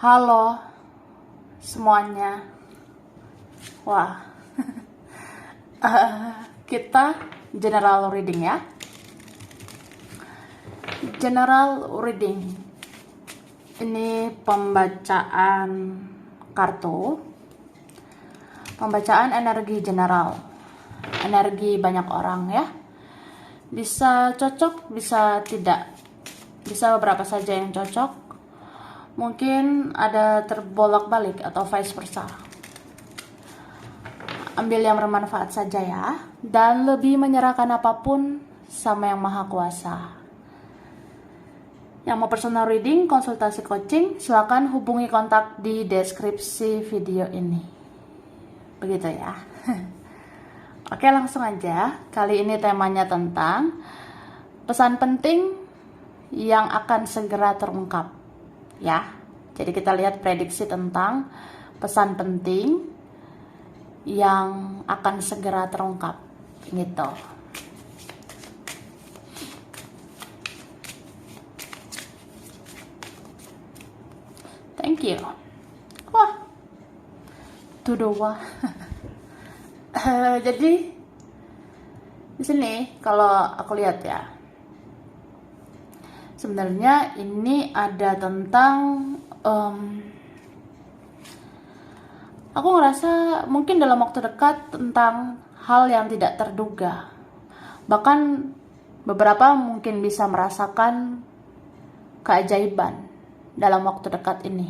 Halo semuanya. Wah, kita general reading ya. General reading. Ini pembacaan kartu. Pembacaan energi general. Energi banyak orang ya. Bisa cocok, bisa tidak. Bisa beberapa saja yang cocok. Mungkin ada terbolak-balik atau vice versa. Ambil yang bermanfaat saja ya. Dan lebih menyerahkan apapun sama Yang Maha Kuasa. Yang mau personal reading, konsultasi coaching, silakan hubungi kontak di deskripsi video ini. Begitu ya. Oke, langsung aja. Kali ini temanya tentang pesan penting yang akan segera terungkap. Ya, jadi kita lihat prediksi tentang pesan penting yang akan segera terungkap, gitu. Thank you. Wah, itu doa. Jadi di sini kalau aku lihat ya, sebenarnya ini ada tentang aku ngerasa mungkin dalam waktu dekat tentang hal yang tidak terduga. Bahkan beberapa mungkin bisa merasakan keajaiban dalam waktu dekat ini.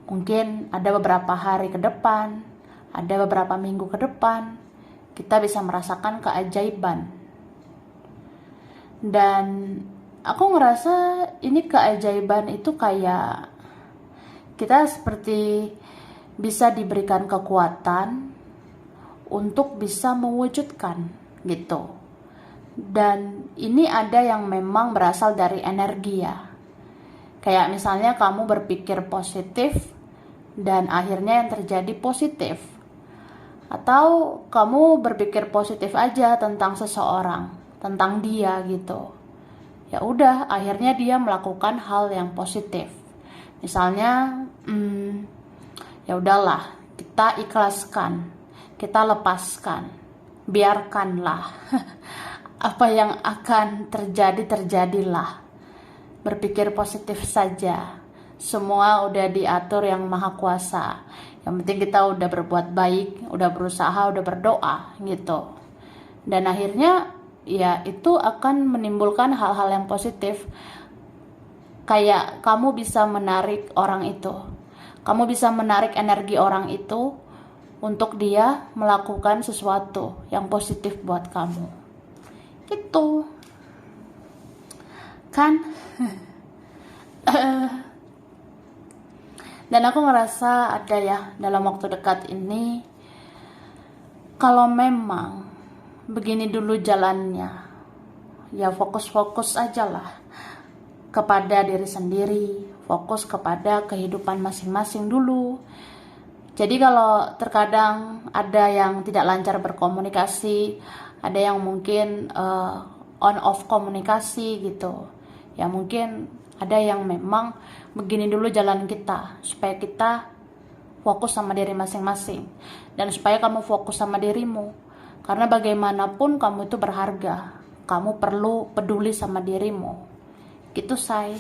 Mungkin ada beberapa hari ke depan, ada beberapa minggu ke depan, kita bisa merasakan keajaiban. Dan aku ngerasa ini keajaiban itu kayak kita seperti bisa diberikan kekuatan untuk bisa mewujudkan gitu. Dan ini ada yang memang berasal dari energi ya. Kayak misalnya kamu berpikir positif dan akhirnya yang terjadi positif. Atau kamu berpikir positif aja tentang seseorang, tentang dia gitu. Ya udah, akhirnya dia melakukan hal yang positif. Misalnya, ya udahlah, kita ikhlaskan, kita lepaskan, biarkanlah apa yang akan terjadi terjadilah. Berpikir positif saja. Semua udah diatur Yang Maha Kuasa. Yang penting kita udah berbuat baik, udah berusaha, udah berdoa gitu. Dan akhirnya ya itu akan menimbulkan hal-hal yang positif. Kayak kamu bisa menarik orang itu, kamu bisa menarik energi orang itu untuk dia melakukan sesuatu yang positif buat kamu gitu kan. Dan aku ngerasa ada ya dalam waktu dekat ini, kalau memang begini dulu jalannya, ya fokus-fokus aja lah kepada diri sendiri, fokus kepada kehidupan masing-masing dulu. Jadi kalau terkadang ada yang tidak lancar berkomunikasi, ada yang mungkin on off komunikasi gitu, ya mungkin ada yang memang begini dulu jalan kita, supaya kita fokus sama diri masing-masing, dan supaya kamu fokus sama dirimu. Karena bagaimanapun kamu itu berharga, kamu perlu peduli sama dirimu. Gitu say.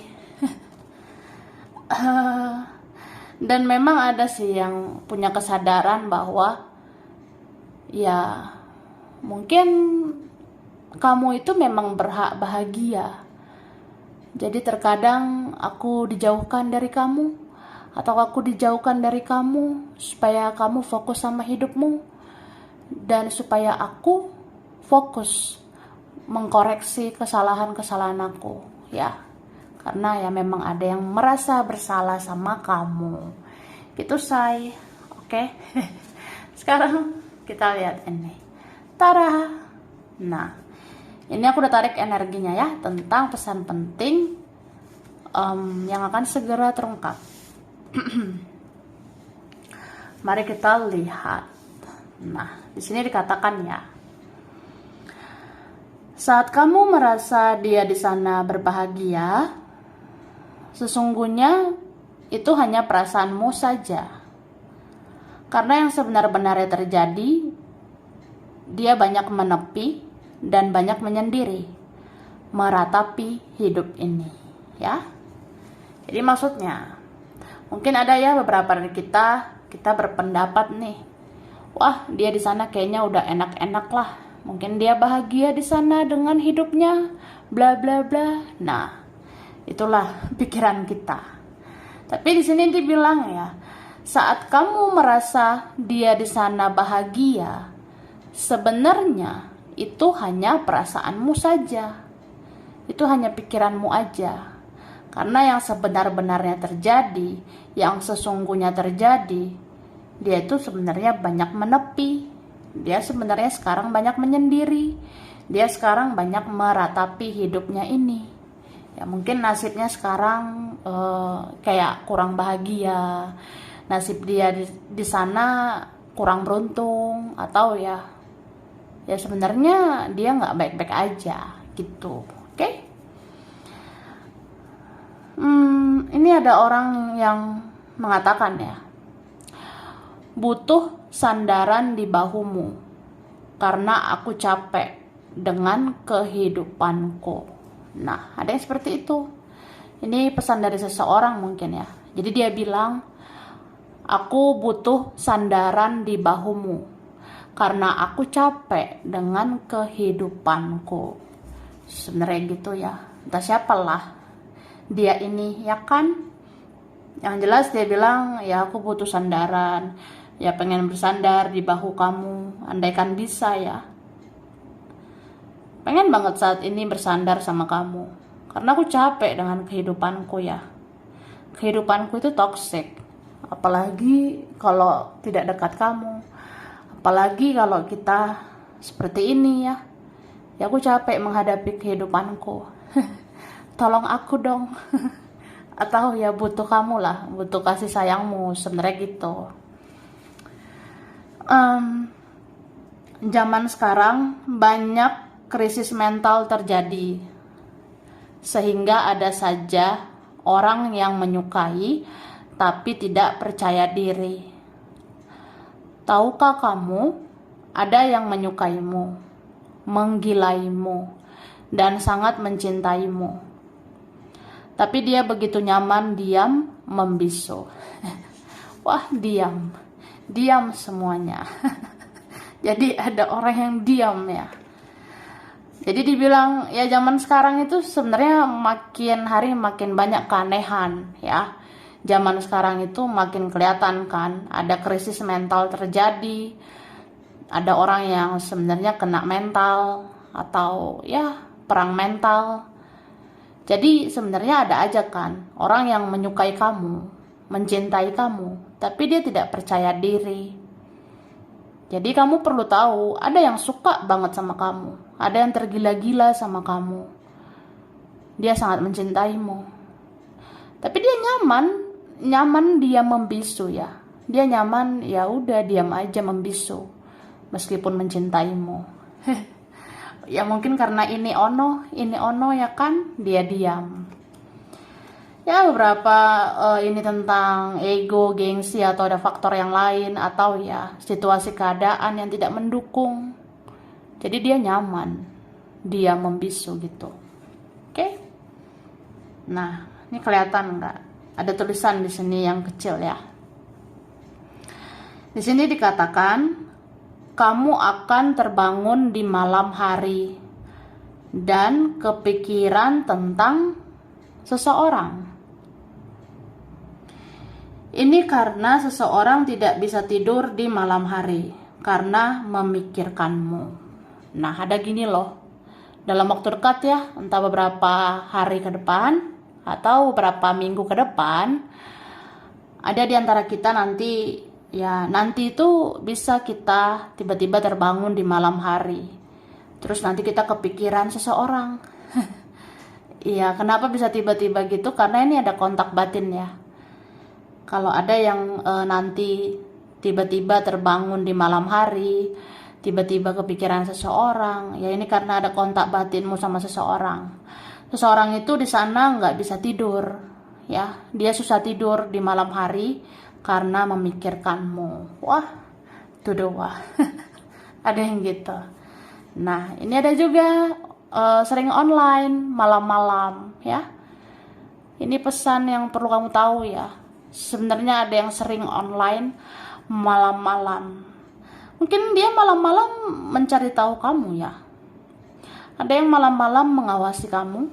Dan memang ada sih yang punya kesadaran bahwa ya mungkin kamu itu memang berhak bahagia. Jadi terkadang aku dijauhkan dari kamu, atau aku dijauhkan dari kamu supaya kamu fokus sama hidupmu, dan supaya aku fokus mengkoreksi kesalahan-kesalahan aku ya. Karena ya memang ada yang merasa bersalah sama kamu gitu say. Oke. Sekarang kita lihat ini. Tara. Nah, ini aku udah tarik energinya ya tentang pesan penting yang akan segera terungkap. Mari kita lihat. Nah, di sini dikatakan ya, saat kamu merasa dia di sana berbahagia, sesungguhnya itu hanya perasaanmu saja. Karena yang sebenar-benarnya terjadi, dia banyak menepi dan banyak menyendiri, meratapi hidup ini, ya. Jadi maksudnya, mungkin ada ya beberapa dari kita berpendapat nih, wah dia di sana kayaknya udah enak-enak lah, mungkin dia bahagia di sana dengan hidupnya, bla bla bla. Nah, itulah pikiran kita. Tapi di sini dibilang ya, saat kamu merasa dia di sana bahagia, sebenarnya itu hanya perasaanmu saja. Itu hanya pikiranmu aja. Karena yang sebenar-benarnya terjadi, yang sesungguhnya terjadi, dia itu sebenarnya banyak menepi. Dia sebenarnya sekarang banyak menyendiri. Dia sekarang banyak meratapi hidupnya ini. Ya mungkin nasibnya sekarang kayak kurang bahagia. Nasib dia di sana kurang beruntung, atau ya sebenarnya dia nggak baik-baik aja gitu. Oke? Ini ada orang yang mengatakan ya, butuh sandaran di bahumu karena aku capek dengan kehidupanku. Nah, ada yang seperti itu. Ini pesan dari seseorang mungkin ya. Jadi dia bilang, aku butuh sandaran di bahumu karena aku capek dengan kehidupanku. Sebenarnya gitu ya. Entah siapalah dia ini, ya kan? Yang jelas dia bilang, ya aku butuh sandaran. Ya pengen bersandar di bahu kamu. Andaikan bisa ya. Pengen banget saat ini bersandar sama kamu. Karena aku capek dengan kehidupanku ya. Kehidupanku itu toksik. Apalagi kalau tidak dekat kamu, apalagi kalau kita seperti ini ya. Ya aku capek menghadapi kehidupanku. Tolong aku dong. Atau ya butuh kamu lah, butuh kasih sayangmu, sebenarnya gitu. Zaman sekarang banyak krisis mental terjadi, sehingga ada saja orang yang menyukai tapi tidak percaya diri. Tahukah kamu, ada yang menyukaimu, menggilaimu, dan sangat mencintaimu. Tapi dia begitu nyaman, diam, membisu. Wah, diam semuanya. Jadi ada orang yang diam ya. Jadi dibilang ya zaman sekarang itu sebenarnya makin hari makin banyak keanehan ya. Zaman sekarang itu makin kelihatan kan, ada krisis mental terjadi. Ada orang yang sebenarnya kena mental atau ya perang mental. Jadi sebenarnya ada aja kan orang yang menyukai kamu, mencintai kamu, tapi dia tidak percaya diri. Jadi kamu perlu tahu, ada yang suka banget sama kamu, ada yang tergila-gila sama kamu. Dia sangat mencintaimu. Tapi dia nyaman dia membisu ya. Dia nyaman ya udah diam aja membisu meskipun mencintaimu. Ya mungkin karena ini ono ya kan, dia diam. Ya beberapa ini tentang ego, gengsi, atau ada faktor yang lain, atau ya situasi keadaan yang tidak mendukung. Jadi dia nyaman, dia membisu gitu. Oke? Nah, ini kelihatan nggak? Ada tulisan di sini yang kecil ya. Di sini dikatakan, kamu akan terbangun di malam hari dan kepikiran tentang seseorang. Ini karena seseorang tidak bisa tidur di malam hari karena memikirkanmu. Nah, ada gini loh. Dalam waktu dekat ya, entah beberapa hari ke depan atau beberapa minggu ke depan, ada di antara kita nanti itu bisa kita tiba-tiba terbangun di malam hari. Terus nanti kita kepikiran seseorang. Iya, kenapa bisa tiba-tiba gitu? Karena ini ada kontak batin ya. Kalau ada yang nanti tiba-tiba terbangun di malam hari, tiba-tiba kepikiran seseorang, ya ini karena ada kontak batinmu sama seseorang. Seseorang itu di sana nggak bisa tidur, ya, dia susah tidur di malam hari karena memikirkanmu. Wah, itu doa. Ada yang gitu. Nah, ini ada juga sering online malam-malam, ya. Ini pesan yang perlu kamu tahu ya. Sebenarnya ada yang sering online malam-malam. Mungkin dia malam-malam mencari tahu kamu ya. Ada yang malam-malam mengawasi kamu.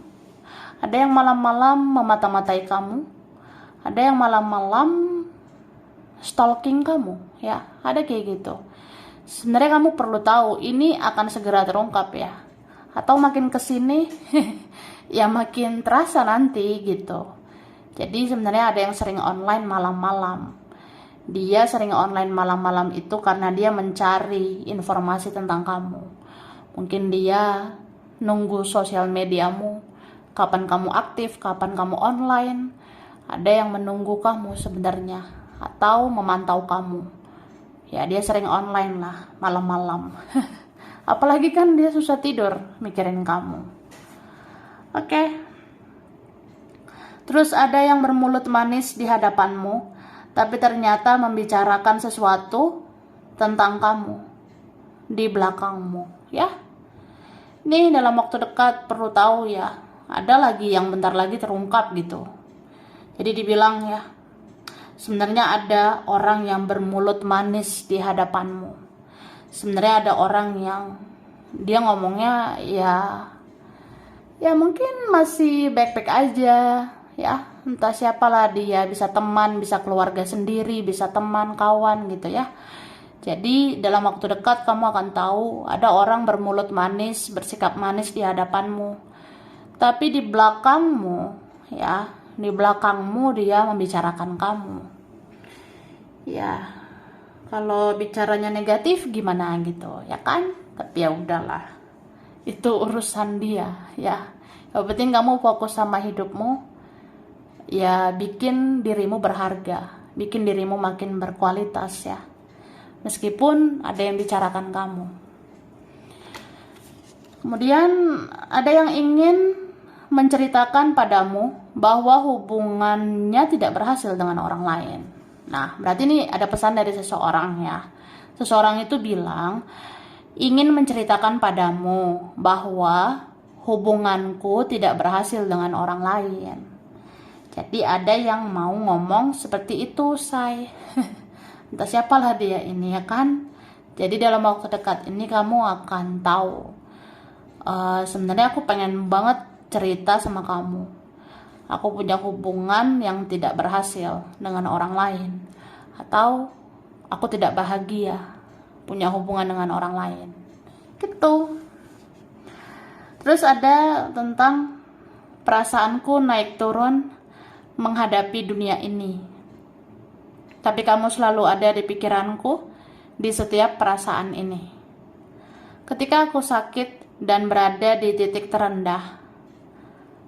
Ada yang malam-malam memata-matai kamu. Ada yang malam-malam stalking kamu ya. Ada kayak gitu. Sebenarnya kamu perlu tahu ini akan segera terungkap ya. Atau makin kesini ya makin terasa nanti gitu. Jadi sebenarnya ada yang sering online malam-malam. Dia sering online malam-malam itu karena dia mencari informasi tentang kamu. Mungkin dia nunggu sosial mediamu, kapan kamu aktif, kapan kamu online. Ada yang menunggu kamu sebenarnya atau memantau kamu. Ya, dia sering online lah malam-malam. Apalagi kan dia susah tidur mikirin kamu. Oke. Terus ada yang bermulut manis di hadapanmu, tapi ternyata membicarakan sesuatu tentang kamu di belakangmu, ya. Ini dalam waktu dekat perlu tahu ya. Ada lagi yang bentar lagi terungkap gitu. Jadi dibilang ya, sebenarnya ada orang yang bermulut manis di hadapanmu. Sebenarnya ada orang yang dia ngomongnya ya mungkin masih baik-baik aja ya, entah siapalah dia, bisa teman, bisa keluarga sendiri, bisa teman, kawan gitu ya. Jadi dalam waktu dekat kamu akan tahu ada orang bermulut manis, bersikap manis di hadapanmu. Tapi di belakangmu ya, di belakangmu dia membicarakan kamu. Ya, kalau bicaranya negatif gimana gitu, ya kan? Tapi ya udahlah. Itu urusan dia ya. Yang penting kamu fokus sama hidupmu. Ya, bikin dirimu berharga, bikin dirimu makin berkualitas ya. Meskipun ada yang bicarakan kamu. Kemudian ada yang ingin menceritakan padamu bahwa hubungannya tidak berhasil dengan orang lain. Nah, berarti ini ada pesan dari seseorang ya. Seseorang itu bilang, ingin menceritakan padamu bahwa hubunganku tidak berhasil dengan orang lain. Jadi ada yang mau ngomong seperti itu, say. Entah siapalah dia ini ya kan. Jadi dalam waktu dekat ini kamu akan tahu. Sebenarnya aku pengen banget cerita sama kamu. Aku punya hubungan yang tidak berhasil dengan orang lain. Atau aku tidak bahagia punya hubungan dengan orang lain. Gitu. Terus ada tentang perasaanku naik turun menghadapi dunia ini. Tapi kamu selalu ada di pikiranku di setiap perasaan ini. Ketika aku sakit dan berada di titik terendah,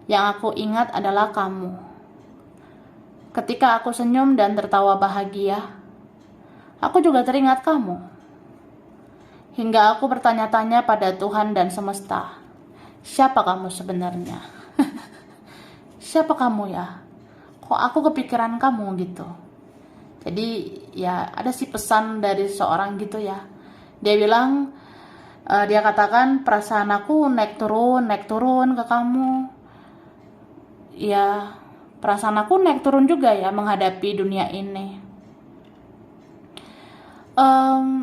yang aku ingat adalah kamu. Ketika aku senyum dan tertawa bahagia, aku juga teringat kamu. Hingga aku bertanya-tanya pada Tuhan dan semesta, siapa kamu sebenarnya? Siapa kamu ya? Kok aku kepikiran kamu gitu. Jadi ya ada sih pesan dari seorang gitu ya. Dia bilang, dia katakan perasaan aku naik turun ke kamu. Ya perasaan aku naik turun juga ya menghadapi dunia ini.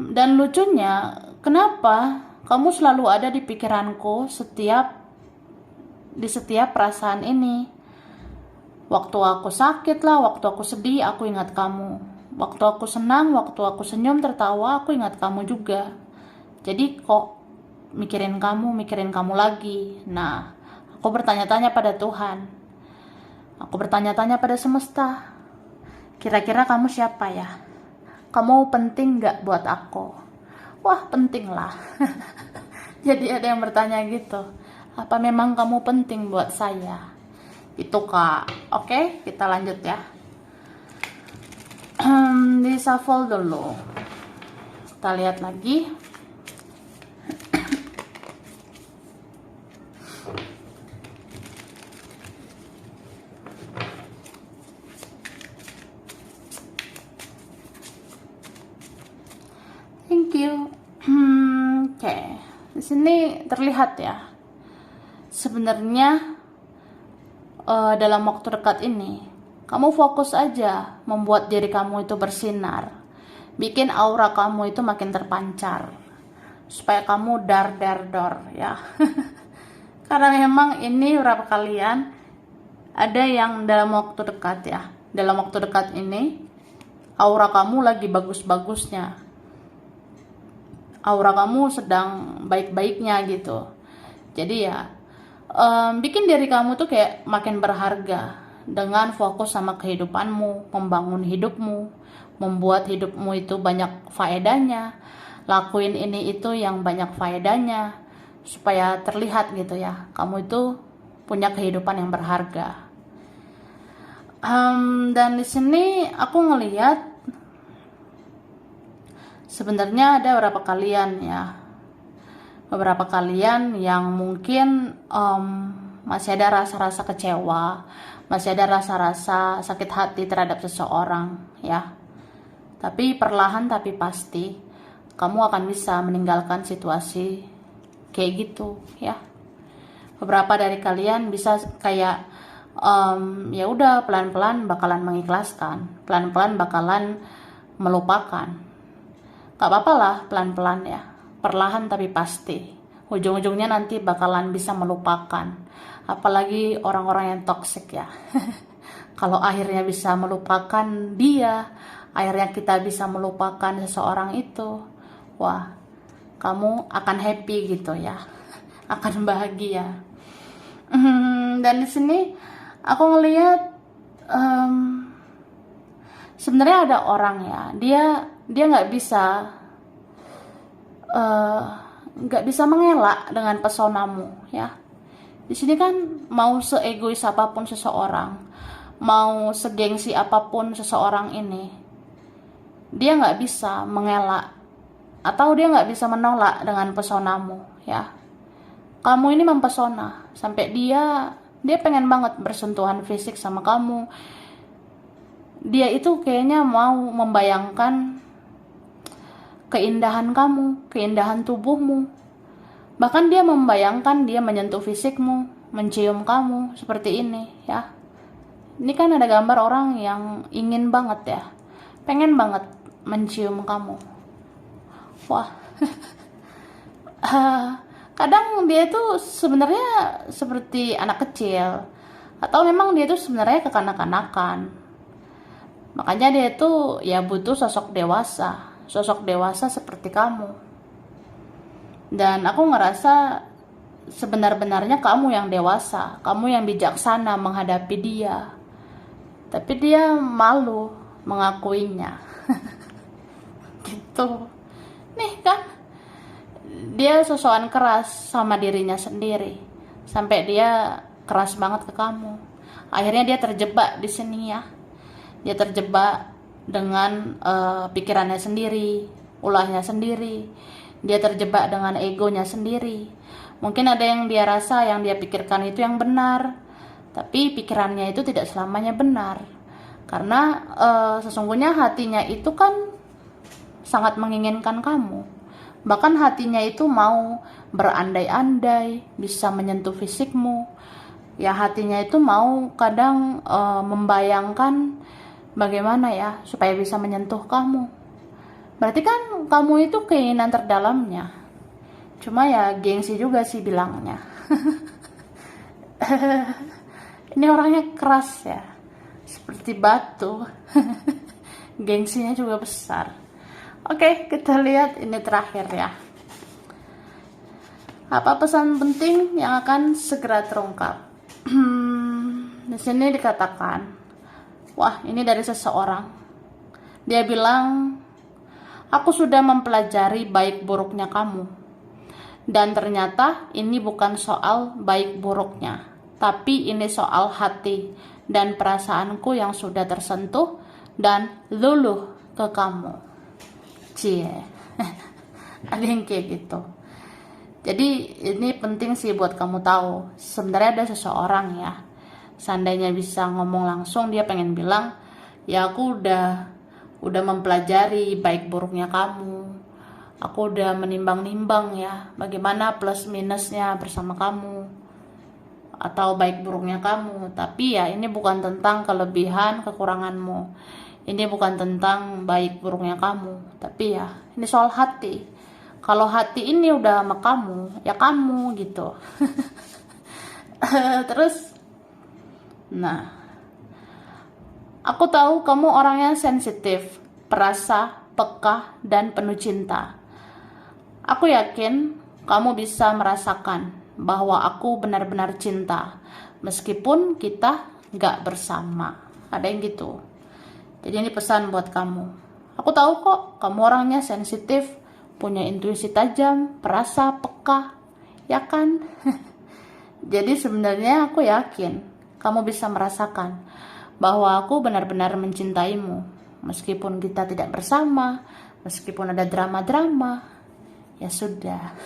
Dan lucunya, kenapa kamu selalu ada di pikiranku di setiap perasaan ini? Waktu aku sakit lah, waktu aku sedih, aku ingat kamu. Waktu aku senang, waktu aku senyum, tertawa, aku ingat kamu juga. Jadi kok mikirin kamu lagi. Nah, aku bertanya-tanya pada Tuhan. Aku bertanya-tanya pada semesta. Kira-kira kamu siapa ya? Kamu penting gak buat aku? Wah, penting lah. Jadi ada yang bertanya gitu. Apa memang kamu penting buat saya? Itu Kak. Oke, kita lanjut ya. Di shuffle dulu. Kita lihat lagi. sini terlihat ya, sebenarnya dalam waktu dekat ini kamu fokus aja membuat diri kamu itu bersinar, bikin aura kamu itu makin terpancar, supaya kamu dar ya. Karena memang ini beberapa kalian ada yang dalam waktu dekat ya, dalam waktu dekat ini aura kamu lagi bagus-bagusnya, aura kamu sedang baik-baiknya gitu. Jadi ya bikin diri kamu tuh kayak makin berharga dengan fokus sama kehidupanmu, membangun hidupmu, membuat hidupmu itu banyak faedahnya, lakuin ini itu yang banyak faedahnya, supaya terlihat gitu ya, kamu itu punya kehidupan yang berharga. Dan di sini aku ngelihat sebenarnya ada beberapa kalian yang mungkin masih ada rasa-rasa kecewa, masih ada rasa-rasa sakit hati terhadap seseorang ya. Tapi perlahan tapi pasti kamu akan bisa meninggalkan situasi kayak gitu ya. Beberapa dari kalian bisa kayak ya udah pelan-pelan bakalan mengikhlaskan, pelan-pelan bakalan melupakan. Gak apa-apa lah pelan-pelan ya, perlahan tapi pasti. Ujung-ujungnya nanti bakalan bisa melupakan. Apalagi orang-orang yang toksik ya. Kalau akhirnya bisa melupakan dia, akhirnya kita bisa melupakan seseorang itu, wah, kamu akan happy gitu ya, akan bahagia. Dan di sini aku ngelihat sebenarnya ada orang ya, dia nggak bisa mengelak dengan pesonamu ya. Di sini kan mau seegois apapun seseorang, mau segengsi apapun seseorang ini, dia nggak bisa mengelak atau dia nggak bisa menolak dengan pesonamu ya. Kamu ini mempesona sampai dia pengen banget bersentuhan fisik sama kamu. Dia itu kayaknya mau membayangkan keindahan kamu, keindahan tubuhmu. Bahkan dia membayangkan dia menyentuh fisikmu, mencium kamu seperti ini ya. Ini kan ada gambar orang yang ingin banget ya, pengen banget mencium kamu. Wah. Kadang dia tuh sebenarnya seperti anak kecil, atau memang dia tuh sebenarnya kekanak-kanakan. Makanya dia tuh ya butuh sosok dewasa seperti kamu. Dan aku ngerasa sebenar-benarnya kamu yang dewasa, kamu yang bijaksana menghadapi dia. Tapi dia malu mengakuinya. Gitu. Nih kan, dia sosokan keras sama dirinya sendiri, sampai dia keras banget ke kamu. Akhirnya dia terjebak di sini ya. Dia terjebak dengan pikirannya sendiri, ulahnya sendiri. Dia terjebak dengan egonya sendiri. Mungkin ada yang dia rasa, yang dia pikirkan itu yang benar, tapi pikirannya itu tidak selamanya benar. Karena sesungguhnya hatinya itu kan sangat menginginkan kamu. Bahkan hatinya itu mau berandai-andai bisa menyentuh fisikmu. Ya hatinya itu mau kadang membayangkan bagaimana ya supaya bisa menyentuh kamu. Berarti kan kamu itu keinginan terdalamnya. Cuma ya gengsi juga sih bilangnya. Ini orangnya keras ya, seperti batu. Gengsinya juga besar. Oke, kita lihat ini terakhir ya. Apa pesan penting yang akan segera terungkap? Di sini dikatakan, wah, ini dari seseorang. Dia bilang, aku sudah mempelajari baik buruknya kamu. Dan ternyata ini bukan soal baik buruknya, tapi ini soal hati dan perasaanku yang sudah tersentuh dan luluh ke kamu. Cie, ada yang kayak gitu. Jadi ini penting sih buat kamu tahu. Sebenarnya ada seseorang ya, seandainya bisa ngomong langsung, dia pengen bilang, ya aku udah mempelajari baik buruknya kamu. Aku udah menimbang-nimbang ya, bagaimana plus minusnya bersama kamu, atau baik buruknya kamu. Tapi ya ini bukan tentang kelebihan kekuranganmu, ini bukan tentang baik buruknya kamu, tapi ya ini soal hati. Kalau hati ini udah sama kamu, ya kamu gitu. Terus, nah, aku tahu kamu orangnya sensitif, perasa, peka, dan penuh cinta. Aku yakin kamu bisa merasakan bahwa aku benar-benar cinta, meskipun kita gak bersama. Ada yang gitu. Jadi ini pesan buat kamu. Aku tahu kok, kamu orangnya sensitif, punya intuisi tajam, perasa, peka, ya kan? Jadi sebenarnya aku yakin kamu bisa merasakan bahwa aku benar-benar mencintaimu, meskipun kita tidak bersama, meskipun ada drama-drama. Ya sudah.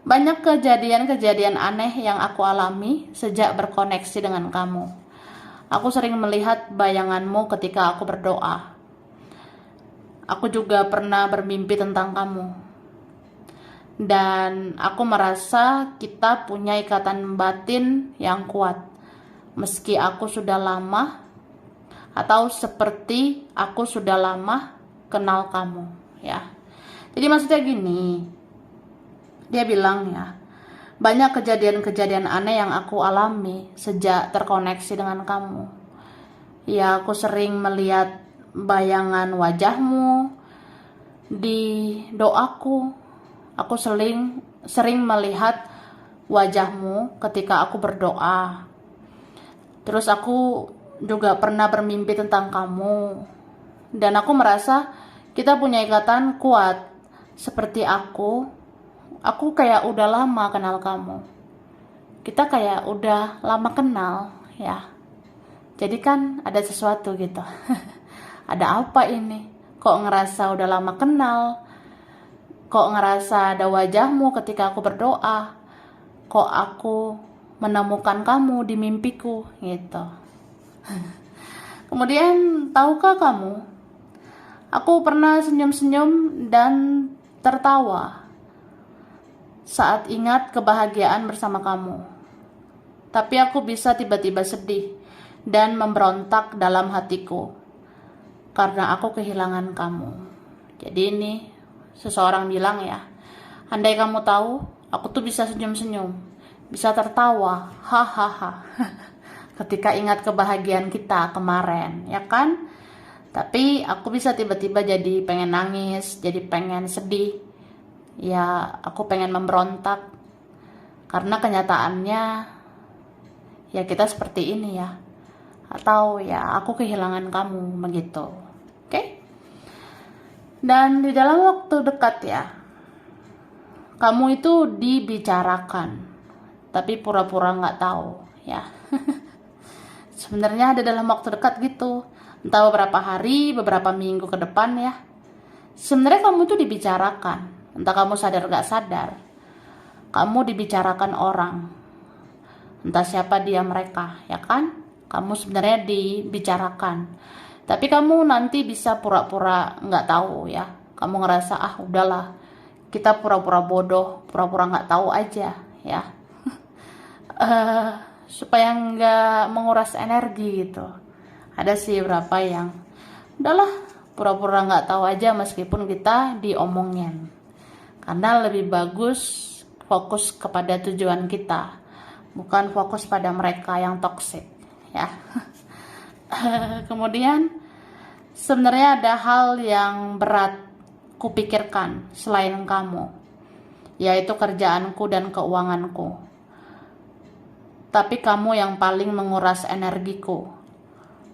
Banyak kejadian-kejadian aneh yang aku alami sejak berkoneksi dengan kamu. Aku sering melihat bayanganmu ketika aku berdoa. Aku juga pernah bermimpi tentang kamu. Dan aku merasa kita punya ikatan batin yang kuat. Meski aku sudah lama, atau seperti aku sudah lama kenal kamu, ya. Jadi maksudnya gini, dia bilang ya, banyak kejadian-kejadian aneh yang aku alami sejak terkoneksi dengan kamu. Ya, aku sering melihat bayangan wajahmu di doaku. Aku sering melihat wajahmu ketika aku berdoa. Terus aku juga pernah bermimpi tentang kamu. Dan aku merasa kita punya ikatan kuat. Seperti aku kayak udah lama kenal kamu. Kita kayak udah lama kenal, ya. Jadi kan ada sesuatu gitu. Ada apa ini? Kok ngerasa udah lama kenal? Kok ngerasa ada wajahmu ketika aku berdoa? Kok aku menemukan kamu di mimpiku, gitu. Kemudian, tahukah kamu, aku pernah senyum-senyum dan tertawa saat ingat kebahagiaan bersama kamu. Tapi aku bisa tiba-tiba sedih dan memberontak dalam hatiku karena aku kehilangan kamu. Jadi ini seseorang bilang ya, andai kamu tahu, aku tuh bisa senyum-senyum, bisa tertawa, hahaha, ketika ingat kebahagiaan kita kemarin, ya kan? Tapi aku bisa tiba-tiba jadi pengen nangis, jadi pengen sedih. Ya, aku pengen memberontak. Karena kenyataannya, ya kita seperti ini ya. Atau ya aku kehilangan kamu, begitu. Oke? Dan di dalam waktu dekat ya, kamu itu dibicarakan. Tapi pura-pura gak tahu ya. Sebenarnya ada dalam waktu dekat gitu. Entah beberapa hari, beberapa minggu ke depan ya. Sebenarnya kamu tuh dibicarakan. Entah kamu sadar gak sadar. Kamu dibicarakan orang. Entah siapa dia mereka, ya kan? Kamu sebenarnya dibicarakan. Tapi kamu nanti bisa pura-pura gak tahu ya. Kamu ngerasa, udahlah. Kita pura-pura bodoh, pura-pura gak tahu aja ya. Supaya gak menguras energi gitu. Ada sih berapa yang udahlah pura-pura nggak tahu aja meskipun kita diomongin, karena lebih bagus fokus kepada tujuan kita, bukan fokus pada mereka yang toksik ya. Kemudian sebenarnya ada hal yang berat kupikirkan selain kamu, yaitu kerjaanku dan keuanganku. Tapi kamu yang paling menguras energiku,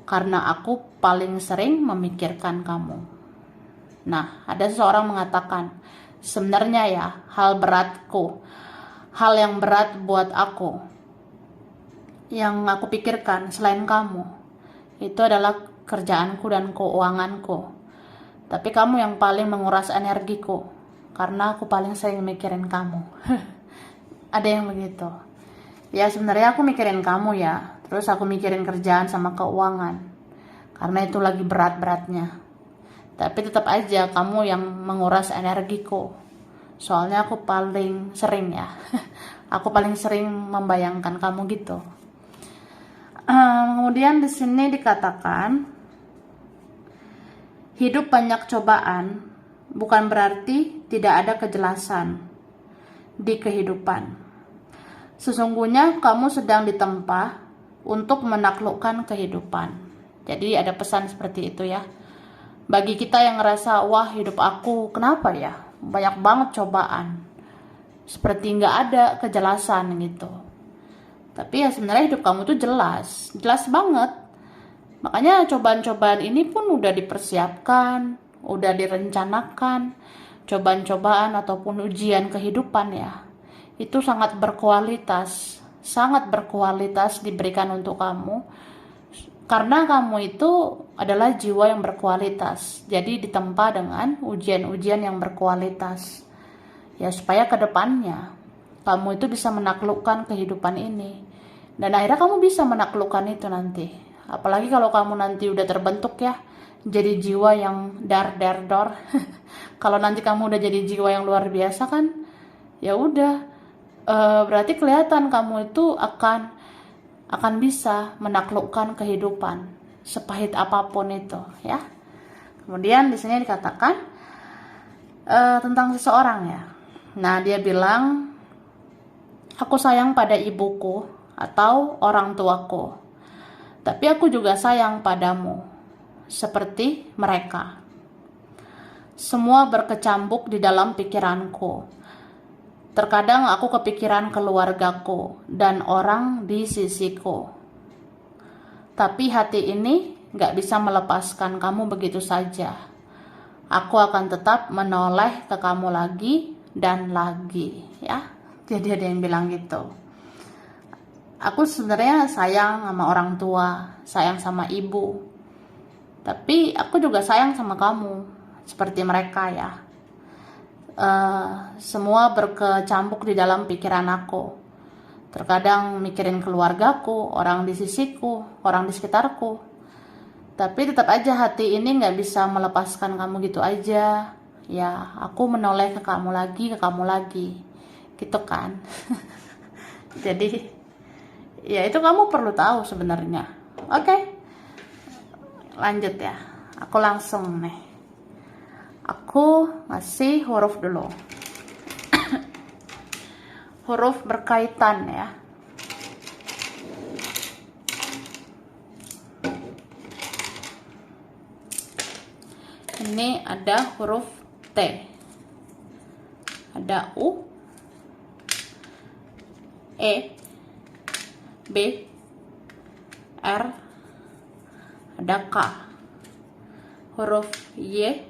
karena aku paling sering memikirkan kamu. Nah, ada seseorang mengatakan, sebenarnya ya, hal yang berat buat aku, yang aku pikirkan selain kamu, itu adalah kerjaanku dan keuanganku. Tapi kamu yang paling menguras energiku, karena aku paling sering mikirin kamu. Ada yang begitu. Ya sebenarnya aku mikirin kamu ya, terus aku mikirin kerjaan sama keuangan, karena itu lagi berat-beratnya. Tapi tetap aja kamu yang menguras energiku. Soalnya aku paling sering ya. Aku paling sering membayangkan kamu gitu. Kemudian di sini dikatakan, hidup banyak cobaan bukan berarti tidak ada kejelasan di kehidupan. Sesungguhnya kamu sedang ditempa untuk menaklukkan kehidupan. Jadi ada pesan seperti itu ya. Bagi kita yang ngerasa, wah hidup aku kenapa ya? Banyak banget cobaan. Seperti nggak ada kejelasan gitu. Tapi ya sebenarnya hidup kamu tuh jelas. Jelas banget. Makanya cobaan-cobaan ini pun udah dipersiapkan, udah direncanakan. Cobaan-cobaan ataupun ujian kehidupan ya. Itu sangat berkualitas diberikan untuk kamu. Karena kamu itu adalah jiwa yang berkualitas. Jadi ditempa dengan ujian-ujian yang berkualitas. Ya supaya ke depannya kamu itu bisa menaklukkan kehidupan ini. Dan akhirnya kamu bisa menaklukkan itu nanti. Apalagi kalau kamu nanti udah terbentuk ya. Jadi jiwa yang dar-dar-dor. Kalau nanti kamu udah jadi jiwa yang luar biasa kan. Ya udah. Berarti kelihatan kamu itu akan bisa menaklukkan kehidupan sepahit apapun itu ya. Kemudian di sini dikatakan tentang seseorang ya. Nah, dia bilang, aku sayang pada ibuku atau orang tuaku. Tapi aku juga sayang padamu seperti mereka. Semua berkecambuk di dalam pikiranku. Terkadang aku kepikiran keluargaku dan orang di sisiku. Tapi hati ini gak bisa melepaskan kamu begitu saja. Aku akan tetap menoleh ke kamu lagi dan lagi. Ya, jadi ada yang bilang gitu. Aku sebenarnya sayang sama orang tua, sayang sama ibu. Tapi aku juga sayang sama kamu, seperti mereka ya. Semua berkecambuk di dalam pikiran aku. Terkadang mikirin keluargaku, orang di sisiku, orang di sekitarku. Tapi tetap aja hati ini gak bisa melepaskan kamu gitu aja. Ya, aku menoleh ke kamu lagi. Gitu kan. Jadi, ya itu kamu perlu tahu sebenarnya. Oke. Lanjut ya. Aku langsung nih. Aku ngasih huruf dulu. Huruf berkaitan ya. Ini ada huruf T. Ada U, E, B, R, ada K. Huruf Y,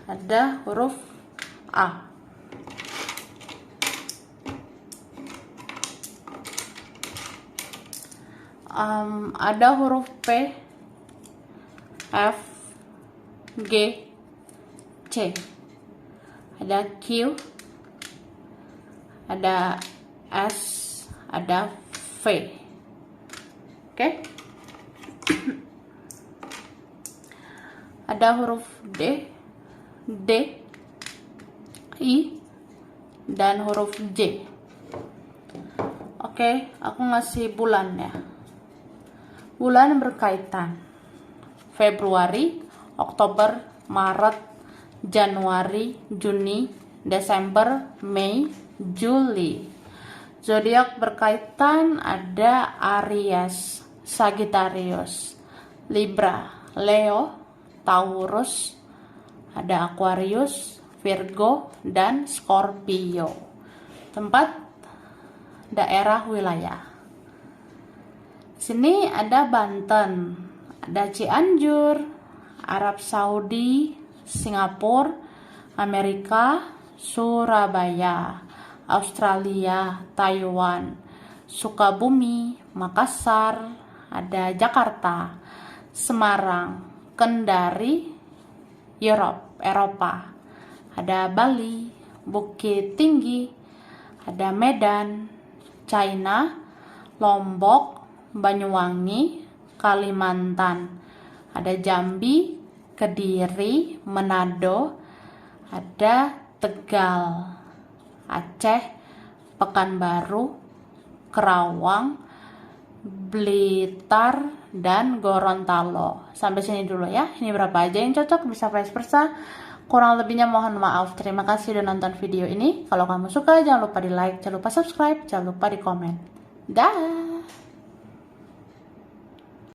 ada huruf A. Ada huruf P, F, G, C. Ada Q, ada S, ada V. Oke. Ada huruf D, I, dan huruf J. Oke, aku ngasih bulan ya. Bulan berkaitan. Februari, Oktober, Maret, Januari, Juni, Desember, Mei, Juli. Zodiak berkaitan ada Aries, Sagittarius, Libra, Leo, Taurus, ada Aquarius, Virgo, dan Scorpio. Tempat daerah wilayah. Sini ada Banten, ada Cianjur, Arab Saudi, Singapura, Amerika, Surabaya, Australia, Taiwan, Sukabumi, Makassar, ada Jakarta, Semarang, Kendari, Eropa, ada Bali, Bukit Tinggi, ada Medan, China, Lombok, Banyuwangi, Kalimantan, ada Jambi, Kediri, Manado, ada Tegal, Aceh, Pekanbaru, Kerawang, Blitar, dan Gorontalo. Sampai sini dulu ya. Ini berapa aja yang cocok, bisa vice versa. Kurang lebihnya mohon maaf. Terima kasih udah nonton video ini. Kalau kamu suka, jangan lupa di like, jangan lupa subscribe, jangan lupa di komen. Dah.